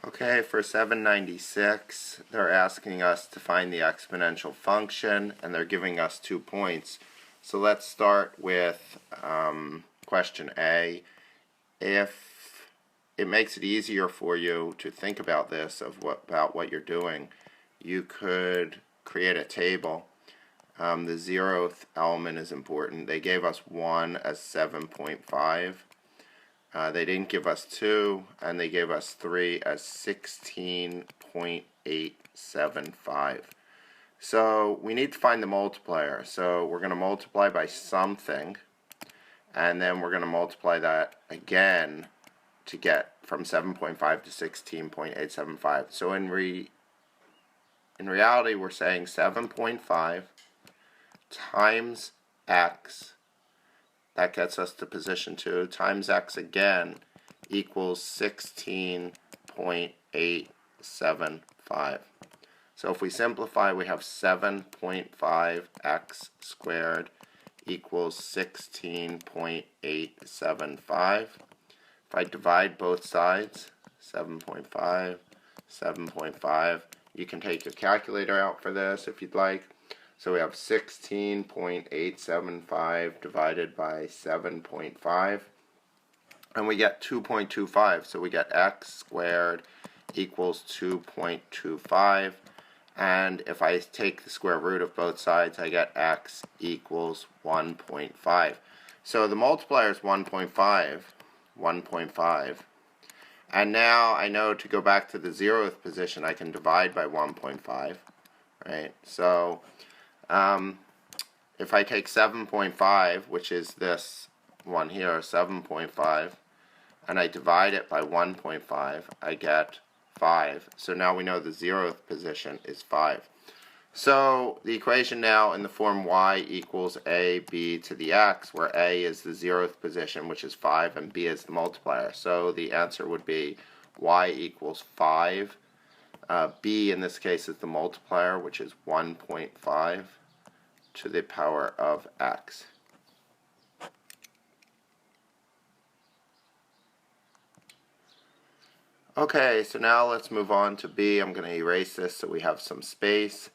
Okay, for 796, they're asking us to find the exponential function, and they're giving us 2 points. So let's start with question A. If it makes it easier for you to think about this, about what you're doing, you could create a table. The 0th element is important. They gave us 1 as 7.5. They didn't give us 2, and they gave us 3 as 16.875. So we need to find the multiplier. So we're going to multiply by something, and then we're going to multiply that again to get from 7.5 to 16.875. So in reality, we're saying 7.5 times x, that gets us to position 2, times x again equals 16.875. So if we simplify, we have 7.5x squared equals 16.875. If I divide both sides, 7.5, you can take your calculator out for this if you'd like. So we have 16.875 divided by 7.5, and we get 2.25. So we get x squared equals 2.25, and if I take the square root of both sides, I get x equals 1.5. So the multiplier is 1.5, and now I know to go back to the 0th position, I can divide by 1.5, right? So if I take 7.5, which is this one here, 7.5, and I divide it by 1.5, I get 5. So now we know the 0th position is 5. So the equation now in the form y equals ab to the x, where a is the 0th position, which is 5, and b is the multiplier. So the answer would be y equals 5. B in this case is the multiplier, which is 1.5 to the power of x. Okay, so now let's move on to B. I'm going to erase this so we have some space.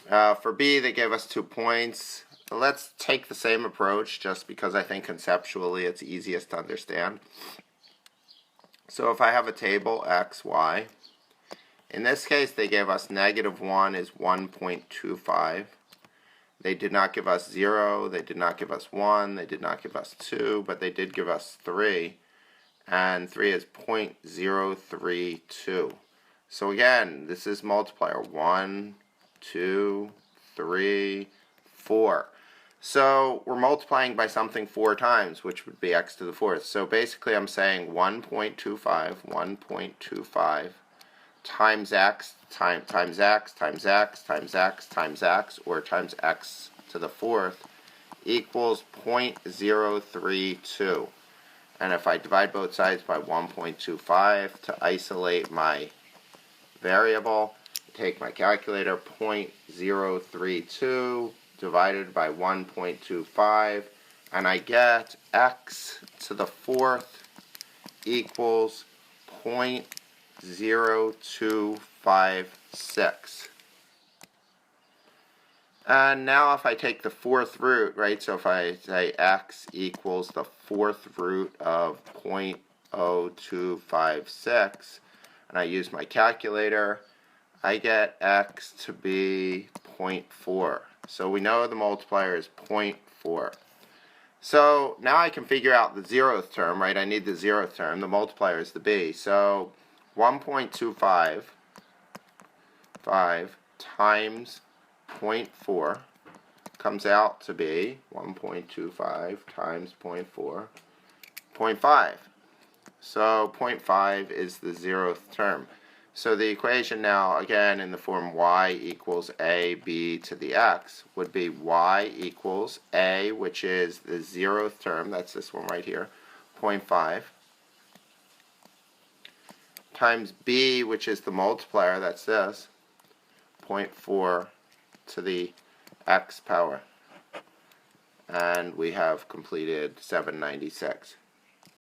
For B, they gave us 2 points. Let's take the same approach just because I think conceptually it's easiest to understand. So if I have a table x, y, in this case they gave us -1 is 1.25. They did not give us 0, they did not give us 1, they did not give us 2, but they did give us 3, and 3 is 0.032. So again, this is multiplier 1, 2, 3, 4. So we're multiplying by something 4 times, which would be x to the 4th. So basically I'm saying 1.25 times x times x times x times x times x, or times x to the 4th, equals 0.032. And if I divide both sides by 1.25 to isolate my variable, take my calculator, 0.032 divided by 1.25, and I get x to the 4th equals 0.0256. And now if I take the 4th root, right, so if I say x equals the 4th root of 0.0256, and I use my calculator, I get x to be 0.4. So we know the multiplier is 0.4. So now I can figure out the 0th term, right? I need the 0th term. The multiplier is the b. So 1.25 times 0.4 comes out to be 1.25 times 0.4, 0.5. So 0.5 is the 0th term. So the equation now, again, in the form y equals ab to the x, would be y equals a, which is the 0th term, that's this one right here, 0.5, times b, which is the multiplier, that's this, 0.4 to the x power. And we have completed 796.